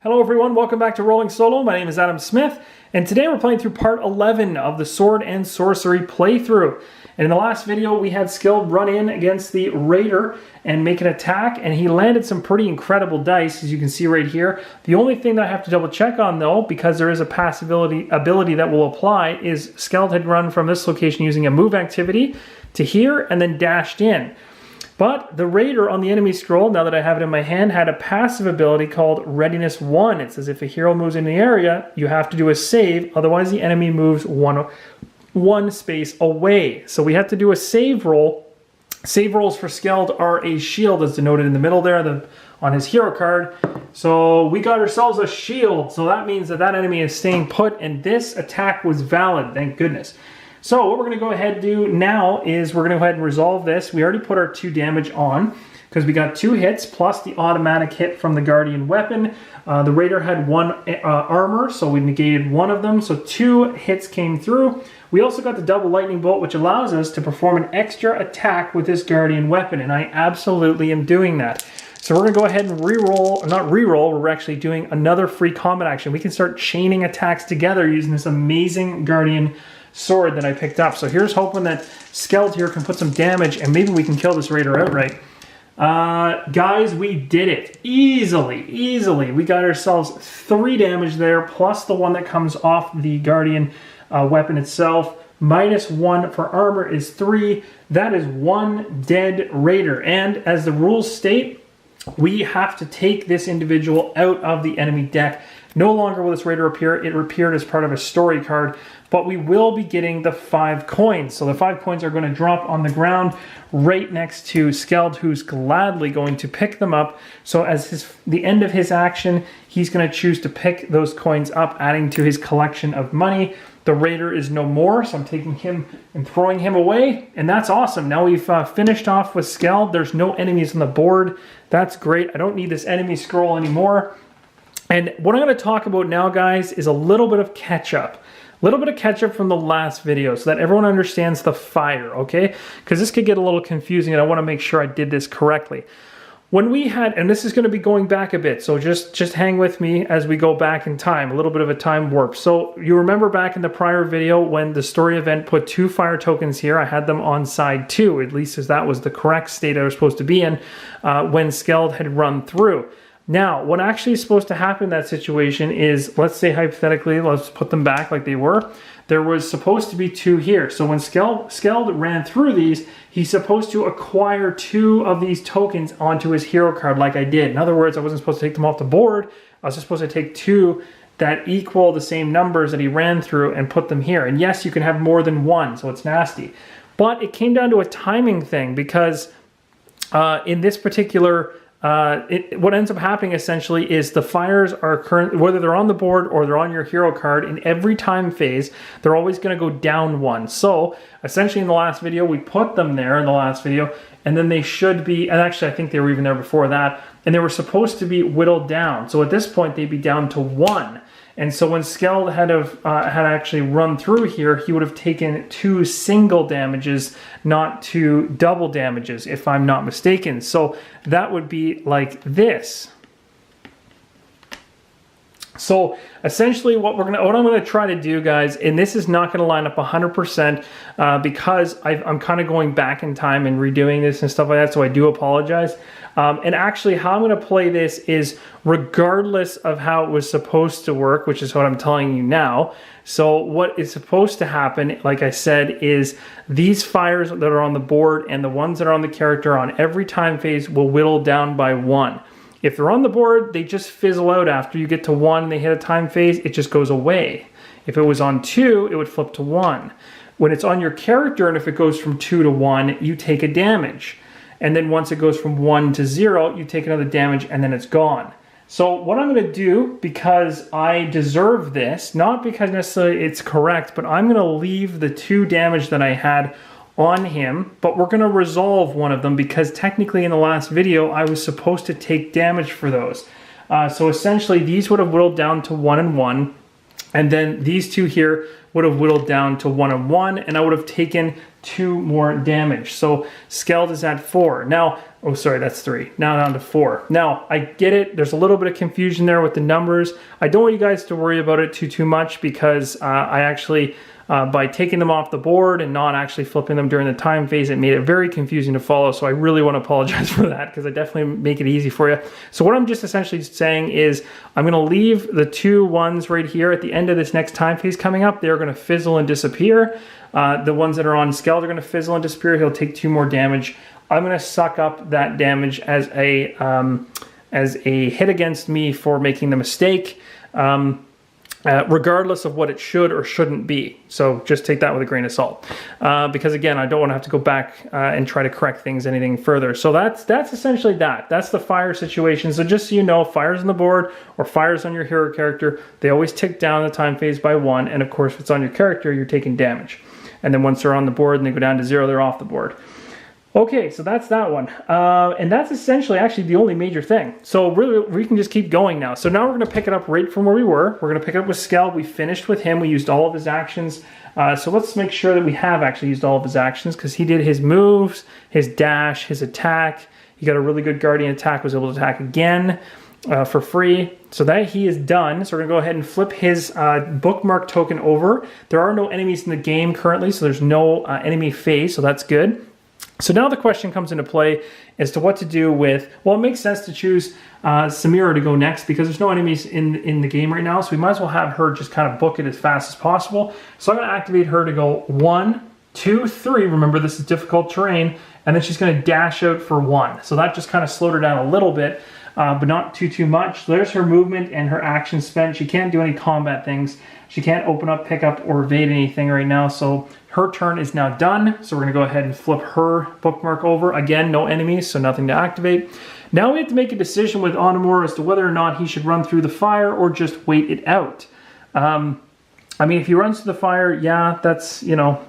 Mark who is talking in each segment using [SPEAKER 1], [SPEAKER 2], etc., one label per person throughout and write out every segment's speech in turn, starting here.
[SPEAKER 1] Hello everyone, welcome back to Rolling Solo. My name is Adam Smith, and today we're playing through part 11 of the Sword and Sorcery playthrough. And in the last video, we had Skeld run in against the Raider and make an attack, and he landed some pretty incredible dice, as you can see right here. The only thing that I have to double check on though, because there is a pass ability that will apply, is Skeld had run from this location using a move activity to here and then dashed in. But the Raider on the enemy scroll, now that I have it in my hand, had a passive ability called Readiness 1. It says if a hero moves in the area, you have to do a save, otherwise the enemy moves one space away. So we have to do a save roll. Save rolls for Skeld are a shield, as denoted in the middle there on his hero card. So we got ourselves a shield, so that means that enemy is staying put, and this attack was valid, thank goodness. So what we're going to go ahead and do now is we're going to go ahead and resolve this. We already put our 2 damage on because we got 2 hits plus the automatic hit from the Guardian weapon. The Raider had 1 armor, so we negated 1 of them. So 2 hits came through. We also got the double lightning bolt, which allows us to perform an extra attack with this Guardian weapon, and I absolutely am doing that. So we're going to go ahead and re-roll, not re-roll, we're actually doing another free combat action. We can start chaining attacks together using this amazing Guardian sword that I picked up. So here's hoping that Skeld here can put some damage and maybe we can kill this Raider outright. Guys, we did it. Easily. We got ourselves 3 damage there, plus the 1 that comes off the Guardian weapon itself. -1 for armor is 3. That is 1 dead Raider. And as the rules state, we have to take this individual out of the enemy deck. No longer will this Raider appear. It appeared as part of a story card, but we will be getting the 5 coins. So the 5 coins are going to drop on the ground right next to Skeld, who's gladly going to pick them up. So as the end of his action, he's going to choose to pick those coins up, adding to his collection of money. The Raider is no more, so I'm taking him and throwing him away, and that's awesome. Now we've finished off with Skeld. There's no enemies on the board. That's great. I don't need this enemy scroll anymore. And what I'm going to talk about now, guys, is a little bit of catch-up. A little bit of catch-up from the last video so that everyone understands the fire, okay? Because this could get a little confusing, and I want to make sure I did this correctly. When we had, and this is going to be going back a bit, so just hang with me as we go back in time, a little bit of a time warp. So you remember back in the prior video when the story event put 2 fire tokens here, I had them on side 2, at least as that was the correct state I was supposed to be in when Skeld had run through. Now, what actually is supposed to happen in that situation is, let's say hypothetically, let's put them back like they were. There was supposed to be 2 here. So when Skeld ran through these, he's supposed to acquire 2 of these tokens onto his hero card like I did. In other words, I wasn't supposed to take them off the board. I was just supposed to take 2 that equal the same numbers that he ran through and put them here. And yes, you can have more than 1, so it's nasty. But it came down to a timing thing because in this particular what ends up happening essentially is the fires are whether they're on the board or they're on your hero card, in every time phase, they're always going to go down 1. So essentially in the last video, we put them there in the last video, and then they should be, and actually I think they were even there before that, and they were supposed to be whittled down. So at this point, they'd be down to 1. And so when Skeld had actually run through here, he would have taken 2 single damages, not 2 double damages, if I'm not mistaken. So that would be like this. So essentially what I'm going to try to do, guys, and this is not going to line up 100% because I'm kind of going back in time and redoing this and stuff like that, so I do apologize. And actually how I'm going to play this is regardless of how it was supposed to work, which is what I'm telling you now. So what is supposed to happen, like I said, is these fires that are on the board and the ones that are on the character on every time phase will whittle down by 1. If they're on the board, they just fizzle out after you get to 1 and they hit a time phase, it just goes away. If it was on 2, it would flip to 1. When it's on your character and if it goes from 2 to 1, you take a damage. And then once it goes from 1 to 0, you take another damage and then it's gone. So what I'm going to do, because I deserve this, not because necessarily it's correct, but I'm going to leave the 2 damage that I had on him, but we're going to resolve one of them because technically in the last video I was supposed to take damage for those. So essentially these would have whittled down to 1 and 1, and then these 2 here would have whittled down to 1 and 1, and I would have taken 2 more damage. So Skeld is at 4. Now, oh, sorry, that's 3. Now down to 4. Now, I get it. There's a little bit of confusion there with the numbers. I don't want you guys to worry about it too much because I actually, by taking them off the board and not actually flipping them during the time phase, it made it very confusing to follow. So I really want to apologize for that because I definitely make it easy for you. So what I'm just essentially saying is I'm going to leave the 2 ones right here at the end of this next time phase coming up. They're going to fizzle and disappear. The ones that are on Skeld are going to fizzle and disappear. He'll take 2 more damage. I'm going to suck up that damage as a hit against me for making the mistake. Regardless of what it should or shouldn't be. So just take that with a grain of salt. Because again, I don't want to have to go back and try to correct things anything further. So that's essentially that. That's the fire situation. So just so you know, fires on the board or fires on your hero character, they always tick down the time phase by 1. And of course, if it's on your character, you're taking damage. And then once they're on the board and they go down to 0, they're off the board. Okay, so that's that one. And that's essentially actually the only major thing. So really, we can just keep going now. So now we're going to pick it up right from where we were. We're going to pick it up with Skeld. We finished with him. We used all of his actions. So let's make sure that we have actually used all of his actions because he did his moves, his dash, his attack. He got a really good guardian attack, was able to attack again for free. So that he is done. So we're going to go ahead and flip his bookmark token over. There are no enemies in the game currently, so there's no enemy phase, so that's good. So now the question comes into play as to what to do with, well, it makes sense to choose Samira to go next because there's no enemies in the game right now, so we might as well have her just kind of book it as fast as possible. So I'm going to activate her to go 1, 2, 3. Remember, this is difficult terrain, and then she's going to dash out for 1. So that just kind of slowed her down a little bit, but not too much. So there's her movement and her action spent. She can't do any combat things. She can't open up, pick up, or evade anything right now, so her turn is now done. So we're going to go ahead and flip her bookmark over. Again, no enemies, so nothing to activate. Now we have to make a decision with Onamor as to whether or not he should run through the fire or just wait it out. I mean, if he runs through the fire, yeah, that's, you know,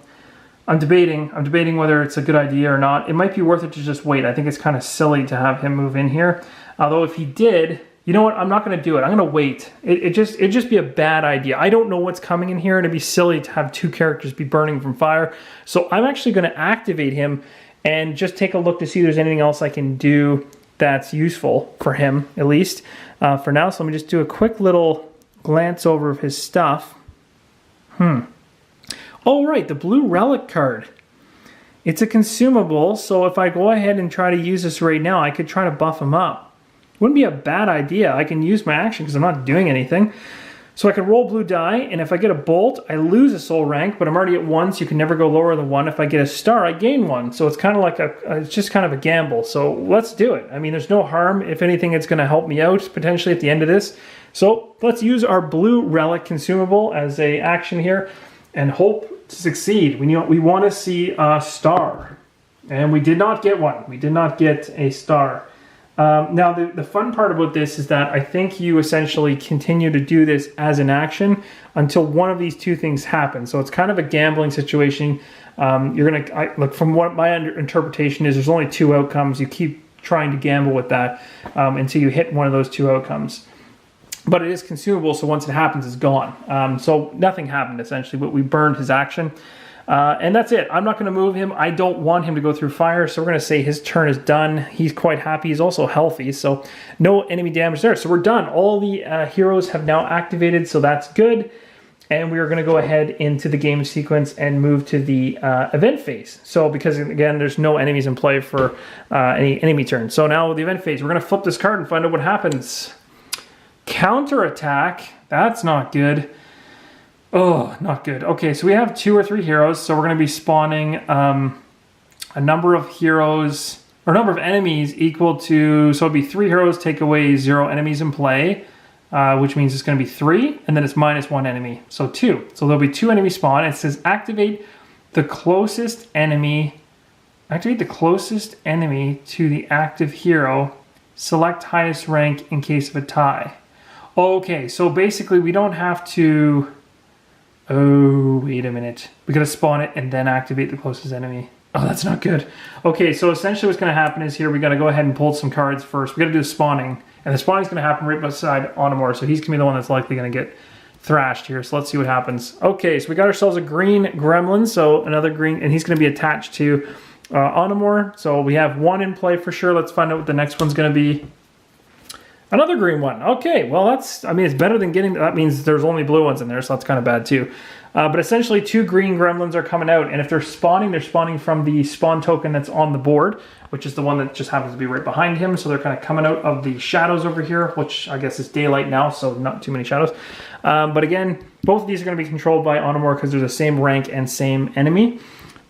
[SPEAKER 1] I'm debating whether it's a good idea or not. It might be worth it to just wait. I think it's kind of silly to have him move in here. Although if he did, you know what? I'm not going to do it. I'm going to wait. It'd just be a bad idea. I don't know what's coming in here, and it'd be silly to have 2 characters be burning from fire. So I'm actually going to activate him and just take a look to see if there's anything else I can do that's useful for him, at least for now. So let me just do a quick little glance over of his stuff. Oh, right, the blue relic card. It's a consumable, so if I go ahead and try to use this right now, I could try to buff him up. Wouldn't be a bad idea. I can use my action because I'm not doing anything. So I can roll blue die, and if I get a bolt, I lose a soul rank, but I'm already at 1, so you can never go lower than 1. If I get a star, I gain 1. So it's kind of like it's just kind of a gamble. So let's do it. I mean, there's no harm. If anything, it's going to help me out potentially at the end of this. So let's use our blue relic consumable as a action here and hope to succeed. We want to see a star, and we did not get one. We did not get a star. Now, the fun part about this is that I think you essentially continue to do this as an action until one of these 2 things happen. So it's kind of a gambling situation. Look, from what my interpretation is, there's only 2 outcomes. You keep trying to gamble with that until you hit one of those 2 outcomes. But it is consumable, so once it happens, it's gone. So nothing happened, essentially, but we burned his action. And that's it. I'm not going to move him. I don't want him to go through fire, so we're going to say his turn is done. He's quite happy. He's also healthy, so no enemy damage there. So we're done. All the heroes have now activated, so that's good. And we are going to go ahead into the game sequence and move to the event phase. So because, again, there's no enemies in play for any enemy turn. So now with the event phase, we're going to flip this card and find out what happens. Counterattack. That's not good. Oh, not good. Okay, so we have 2 or 3 heroes, so we're going to be spawning a number of heroes, or number of enemies equal to, so it'd be 3 heroes take away 0 enemies in play, which means it's going to be 3, and then it's -1 enemy, so 2. So there'll be 2 enemies spawn. It says activate the closest enemy to the active hero, select highest rank in case of a tie. Okay, so basically we don't have to... Oh, wait a minute. We gotta spawn it and then activate the closest enemy. Oh, that's not good. Okay, so essentially what's gonna happen is here we gotta go ahead and pull some cards first. We gotta do the spawning, and the spawning is gonna happen right beside Onamor, so he's gonna be the one that's likely gonna get thrashed here. So let's see what happens. Okay, so we got ourselves a green gremlin. So another green, and he's going to be attached to Onamor. So we have one in play for sure. Let's find out what the next one's going to be. Another green one. Okay, well that's, I mean, it's better than getting, that means there's only blue ones in there, so that's kind of bad too. But essentially 2 green gremlins are coming out, and if they're spawning from the spawn token that's on the board, which is the one that just happens to be right behind him. So they're kind of coming out of the shadows over here, which I guess is daylight now, so not too many shadows. But again, both of these are going to be controlled by Onamor because they're the same rank and same enemy.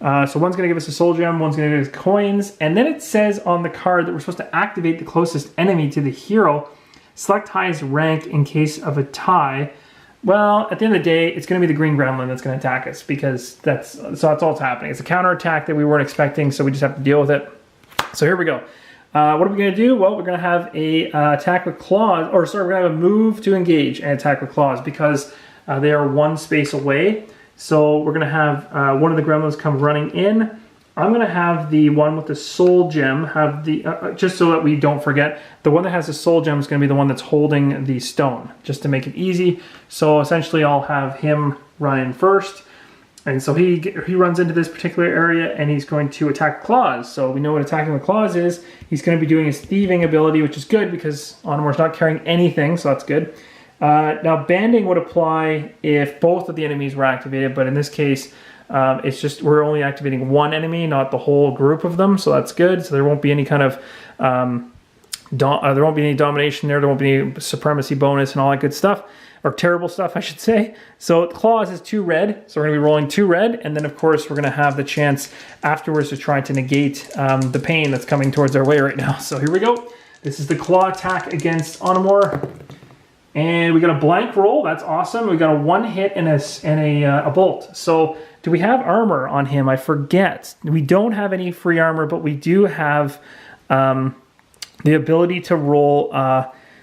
[SPEAKER 1] So one's going to give us a soul gem, one's going to give us coins, and then it says on the card that we're supposed to activate the closest enemy to the hero, select highest rank in case of a tie. Well, at the end of the day, it's going to be the green gremlin that's going to attack us because that's all that's happening. It's a counter attack that we weren't expecting, so we just have to deal with it. So here we go. What are we going to do? Well, we're going to have a attack with claws, or sorry, we're going to have a move to engage and attack with claws because they are 1 space away. So we're going to have one of the gremlins come running in. I'm going to have the one with the soul gem have the, just so that we don't forget, the one that has the soul gem is going to be the one that's holding the stone, just to make it easy. So essentially I'll have him run in first. And so he runs into this particular area and he's going to attack claws. So we know what attacking with claws is. He's going to be doing his thieving ability, which is good because Onamor's not carrying anything, so that's good. Now banding would apply if both of the enemies were activated, but in this case, it's just we're only activating one enemy, not the whole group of them, so that's good. So there won't be any kind of there won't be any domination there. There won't be any supremacy bonus and all that good stuff, or terrible stuff, I should say. So claws is 2 red, so we're going to be rolling 2 red, and then of course we're going to have the chance afterwards to try to negate the pain that's coming towards our way right now. So here we go. This is the claw attack against Onamor. And we got a blank roll. That's awesome. We got a 1 hit and a bolt. So do we have armor on him? I forget. We don't have any free armor, but we do have the ability to roll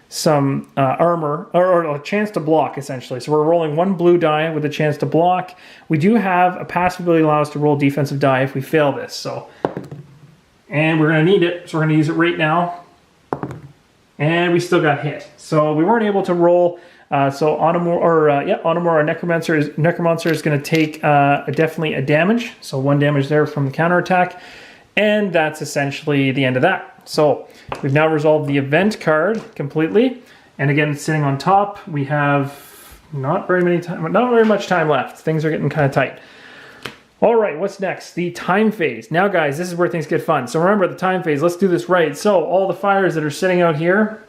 [SPEAKER 1] some armor or a chance to block, essentially. So we're rolling 1 blue die with a chance to block. We do have a passive ability that allows us to roll defensive die if we fail this. So, and we're going to need it, so we're going to use it right now. And we still got hit. So we weren't able to roll. So Onamor, our Necromancer is going to take definitely a damage. So 1 damage there from the counterattack. And that's essentially the end of that. So we've now resolved the event card completely. And again, sitting on top, we have not very much time left. Things are getting kind of tight. All right, what's next? The time phase. Now, guys, this is where things get fun. So remember the time phase. Let's do this right. So all the fires that are sitting out here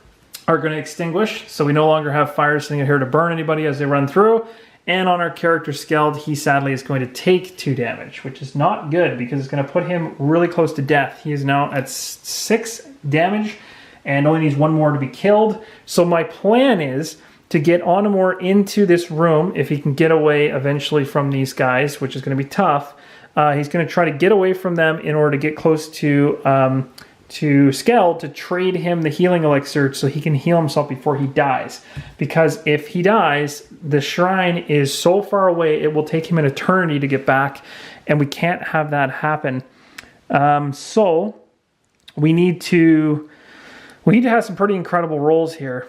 [SPEAKER 1] are going to extinguish. So we no longer have fires sitting out here to burn anybody as they run through. And on our character Skeld, he sadly is going to take 2 damage, which is not good because it's going to put him really close to death. He is now at 6 damage and only needs 1 more to be killed. So my plan is to get Onamor into this room, if he can get away eventually from these guys, which is going to be tough. He's going to try to get away from them in order to get close to Skeld to trade him the healing elixir so he can heal himself before he dies. Because if he dies, the shrine is so far away, it will take him an eternity to get back, and we can't have that happen. So we need to have some pretty incredible rolls here.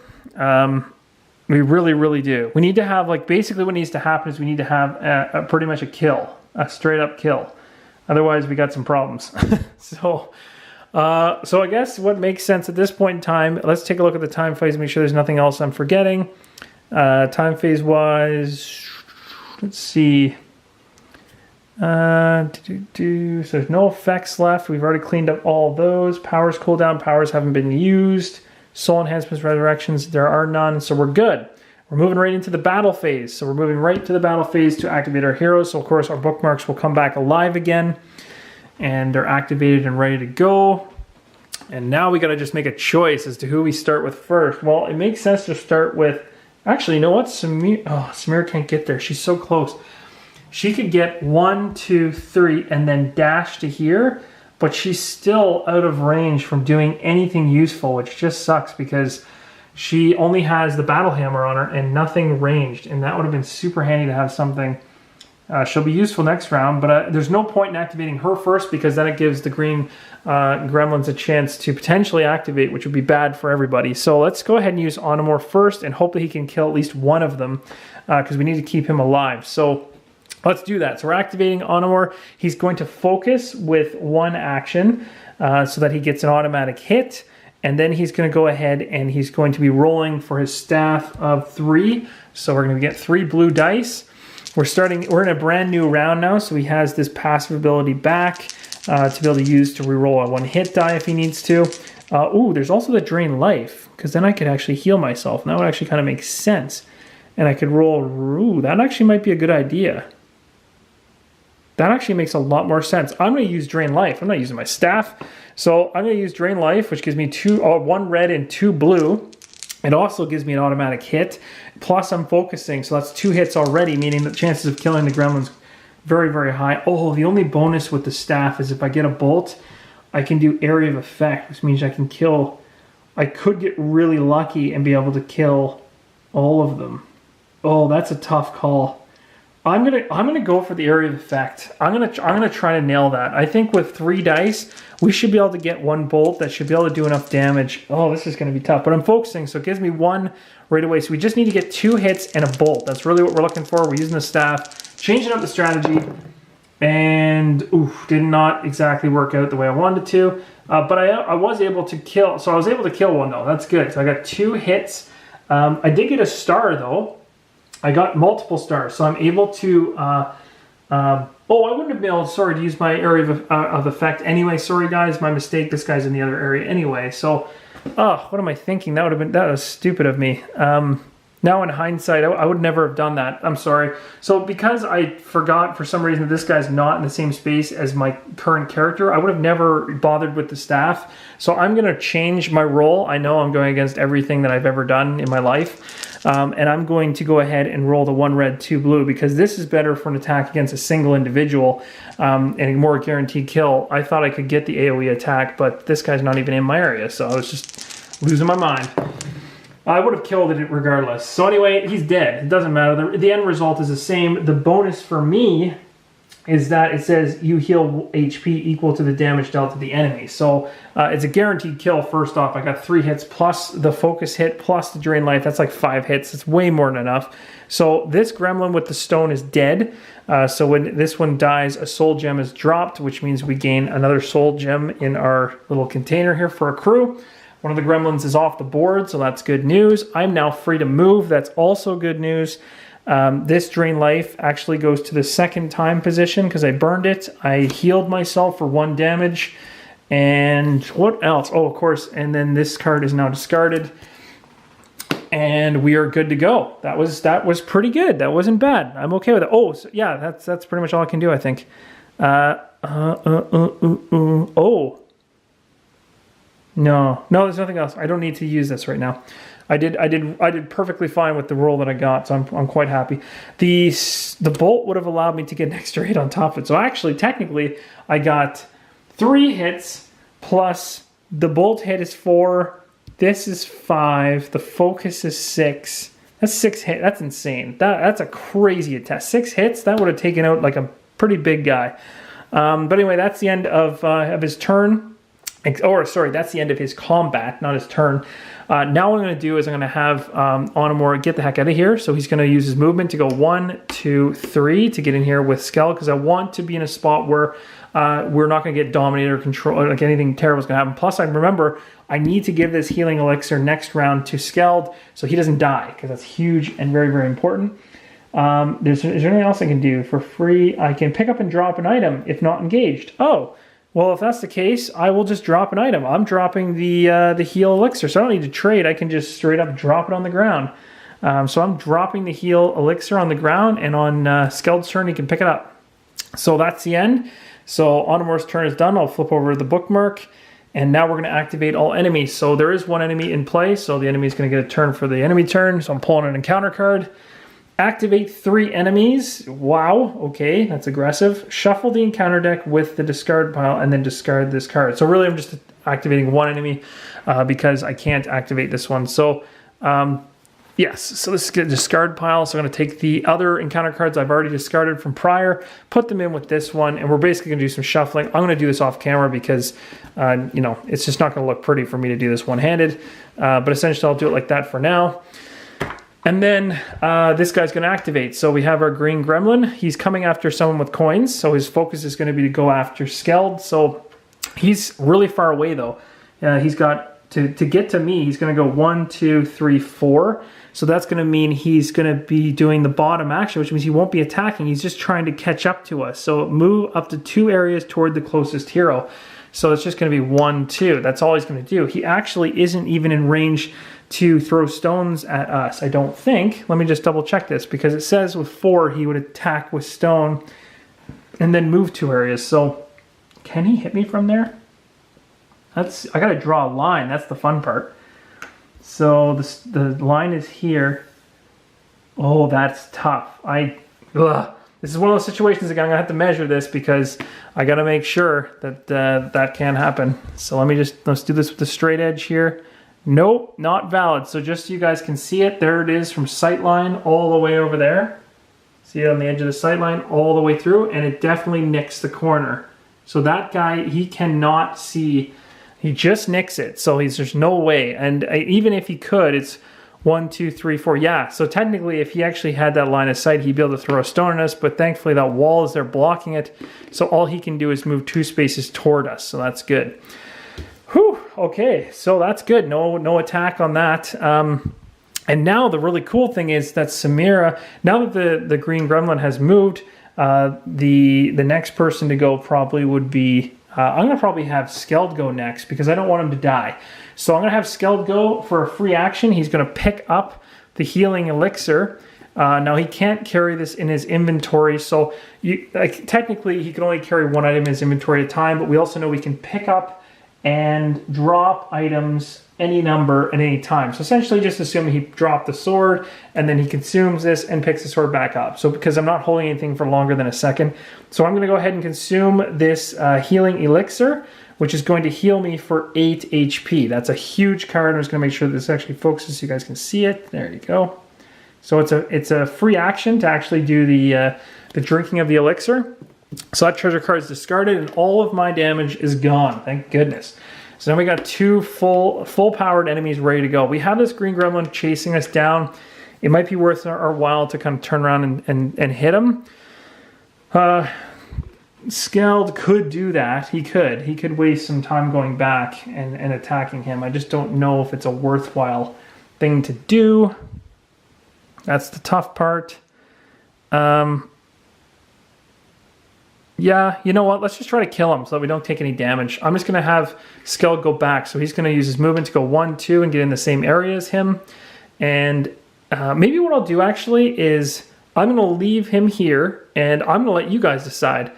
[SPEAKER 1] We really, really do. We need to have, like, basically what needs to happen is we need to have pretty much a kill, a straight up kill. Otherwise, we got some problems. So I guess what makes sense at this point in time, let's take a look at the time phase, make sure there's nothing else I'm forgetting. Time phase wise, let's see. So there's no effects left. We've already cleaned up all those. Powers cooldown, powers haven't been used. Soul enhancements, resurrections, there are none, so we're good. We're moving right into the battle phase. So we're moving right to the battle phase to activate our heroes. So of course our bookmarks will come back alive again, and they're activated and ready to go. And now we got to just make a choice as to who we start with first. Well, it makes sense to start with, actually, you know what? Samir can't get there. She's so close. She could get 1, 2, 3, and then dash to here. But she's still out of range from doing anything useful, which just sucks because she only has the battle hammer on her and nothing ranged. And that would have been super handy to have something She'll be useful next round, but there's no point in activating her first because then it gives the green gremlins a chance to potentially activate, which would be bad for everybody. So let's go ahead and use Onimore first and hope that he can kill at least one of them because we need to keep him alive. So let's do that. So we're activating Onimore. He's going to focus with one action so that he gets an automatic hit. And then he's going to go ahead and he's going to be rolling for his staff of 3. So we're going to get 3 blue dice. We're in a brand new round now, so he has this passive ability back to be able to use to reroll a 1-hit die if he needs to. Ooh, there's also the drain life, because then I could actually heal myself. And that would actually kind of make sense. And I could roll, ooh, that actually might be a good idea. That actually makes a lot more sense. I'm going to use drain life. I'm not using my staff. So I'm going to use drain life, which gives me 1 red and 2 blue. It also gives me an automatic hit. Plus I'm focusing, so that's 2 hits already, meaning the chances of killing the gremlins very, very high. Oh, the only bonus with the staff is if I get a bolt, I can do area of effect, which means I can kill. I could get really lucky and be able to kill all of them. Oh, that's a tough call. I'm gonna go for the area of effect. I'm gonna try to nail that. I think with 3 dice, we should be able to get 1 bolt that should be able to do enough damage. Oh, this is gonna be tough, but I'm focusing, so it gives me 1 right away. So we just need to get 2 hits and a bolt. That's really what we're looking for. We're using the staff, changing up the strategy, and oof, did not exactly work out the way I wanted to. But I was able to kill. So I was able to kill 1 though. That's good. So I got 2 hits. I did get a star though. I got multiple stars, so I'm able to, oh, I wouldn't have been able, sorry, to use my area of effect anyway. Sorry, guys, my mistake. This guy's in the other area anyway. So, oh, what am I thinking? That was stupid of me. Now in hindsight, I would never have done that. I'm sorry. So because I forgot for some reason that this guy's not in the same space as my current character, I would have never bothered with the staff. So I'm going to change my role. I know I'm going against everything that I've ever done in my life. And I'm going to go ahead and roll the 1 red, 2 blue because this is better for an attack against a single individual and a more guaranteed kill. I thought I could get the AoE attack, but this guy's not even in my area, so I was just losing my mind. I would have killed it regardless. So anyway, he's dead. It doesn't matter. The end result is the same. The bonus for me is that it says you heal HP equal to the damage dealt to the enemy. So it's a guaranteed kill first off. I got 3 hits plus the focus hit plus the drain life. That's like 5 hits. It's way more than enough. So this gremlin with the stone is dead. So when this one dies, a soul gem is dropped, which means we gain another soul gem in our little container here for our crew. One of the gremlins is off the board, so that's good news. I'm now free to move. That's also good news. This drain life actually goes to the 2nd time position because I burned it. I healed myself for 1 damage. And what else? Oh, of course. And then this card is now discarded. And we are good to go. That was pretty good. That wasn't bad. I'm okay with it. Oh, so yeah, that's pretty much all I can do, I think. Oh. No, there's nothing else. I don't need to use this right now. I did perfectly fine with the roll that I got, so I'm quite happy. The bolt would have allowed me to get an extra hit on top of it. So actually, technically, I got 3 hits plus the bolt hit is 4. This is 5. The focus is 6. That's 6 hits. That's insane. That's a crazy attack. 6 hits. That would have taken out like a pretty big guy. But anyway, that's the end of his turn. Or sorry, that's the end of his combat, not his turn. Now what I'm going to do is I'm going to have Onimore get the heck out of here. So he's going to use his movement to go 1, 2, 3 to get in here with Skell because I want to be in a spot where we're not going to get dominated or control, like anything terrible is going to happen. Plus, I remember I need to give this healing elixir next round to Skeld so he doesn't die because that's huge and very, very important. Is there anything else I can do for free? I can pick up and drop an item if not engaged. Oh. Well, if that's the case, I will just drop an item. I'm dropping the heal elixir, so I don't need to trade. I can just straight up drop it on the ground. So I'm dropping the heal elixir on the ground, and on Skeld's turn, he can pick it up. So that's the end. So Onimore's turn is done. I'll flip over the bookmark, and now we're going to activate all enemies. So there is 1 enemy in play, so the enemy is going to get a turn for the enemy turn. So I'm pulling an encounter card. Activate 3 enemies. Wow, okay, that's aggressive. Shuffle the encounter deck with the discard pile and then discard this card. So really I'm just activating 1 enemy because I can't activate this one. So Yes, so this is a discard pile. So I'm going to take the other encounter cards I've already discarded from prior, put them in with this one, and we're basically going to do some shuffling. I'm going to do this off camera because, you know, it's just not going to look pretty for me to do this one-handed. But essentially, I'll do it like that for now. And then this guy's going to activate. So we have our green gremlin. He's coming after someone with coins. So his focus is going to be to go after Skeld. So he's really far away, though. He's got, to get to me, he's going to go 1, 2, 3, 4. So that's going to mean he's going to be doing the bottom action, which means he won't be attacking. He's just trying to catch up to us. So move up to 2 areas toward the closest hero. So it's just going to be 1, 2. That's all he's going to do. He actually isn't even in range to throw stones at us, I don't think. Let me just double check this, because it says with 4 he would attack with stone and then move 2 areas. So can he hit me from there? I got to draw a line. That's the fun part. So the line is here. Oh, that's tough. This is one of those situations again, I'm going to have to measure this because I got to make sure that that can happen. So let's do this with the straight edge here. Nope, not valid. So just so you guys can see it, there it is from sight line all the way over there. See it on the edge of the sight line all the way through, and it definitely nicks the corner. So that guy, he cannot see. He just nicks it. So there's no way. And even if he could, it's 1, 2, 3, 4. Yeah, so technically if he actually had that line of sight, he'd be able to throw a stone at us, but thankfully that wall is there blocking it. So all he can do is move 2 spaces toward us. So that's good. Whew, okay, so that's good. No attack on that. And now the really cool thing is that Samira, now that the green gremlin has moved, the next person to go probably would be, I'm going to probably have Skeld go next because I don't want him to die. So I'm going to have Skeld go for a free action. He's going to pick up the healing elixir. Now he can't carry this in his inventory, so technically he can only carry 1 item in his inventory at a time, but we also know we can pick up and drop items any number at any time. So essentially just assume he dropped the sword and then he consumes this and picks the sword back up. So because I'm not holding anything for longer than a second, so I'm going to go ahead and consume this healing elixir, which is going to heal me for 8 HP. That's a huge card. I'm just going to make sure that this actually focuses so you guys can see it. There you go. So it's a free action to actually do the drinking of the elixir. So that treasure card is discarded and all of my damage is gone. Thank goodness. So now we got 2 full-powered enemies ready to go. We have this green gremlin chasing us down. It might be worth our while to kind of turn around and hit him. Skeld could do that. He could waste some time going back and attacking him. I just don't know if it's a worthwhile thing to do. That's the tough part. Yeah, you know what? Let's just try to kill him so that we don't take any damage. I'm just going to have Skeld go back. So he's going to use his movement to go 1, 2 and get in the same area as him. And maybe what I'll do actually is I'm going to leave him here and I'm going to let you guys decide.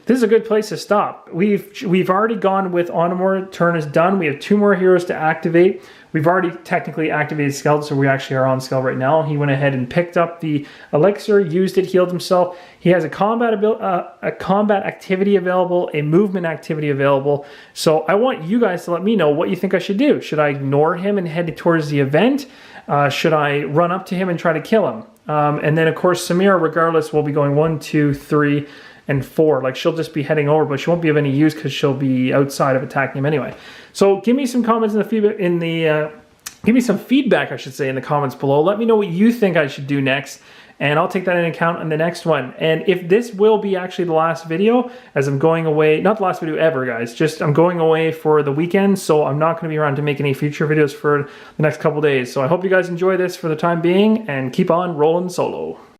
[SPEAKER 1] This is a good place to stop. We've already gone with Onamor. Turn is done. We have 2 more heroes to activate. We've already technically activated Skeld, so we actually are on Skeld right now. He went ahead and picked up the elixir, used it, healed himself. He has a combat activity available, a movement activity available. So I want you guys to let me know what you think I should do. Should I ignore him and head towards the event? Should I run up to him and try to kill him? And then, of course, Samira, regardless, will be going 1, 2, 3, and 4. Like, she'll just be heading over, but she won't be of any use because she'll be outside of attacking him anyway. So give me some comments give me some feedback, I should say, in the comments below. Let me know what you think I should do next, and I'll take that into account in the next one. And if this will be actually the last video, as I'm going away, not the last video ever, guys, just I'm going away for the weekend, so I'm not going to be around to make any future videos for the next couple days. So I hope you guys enjoy this for the time being, and keep on rolling solo.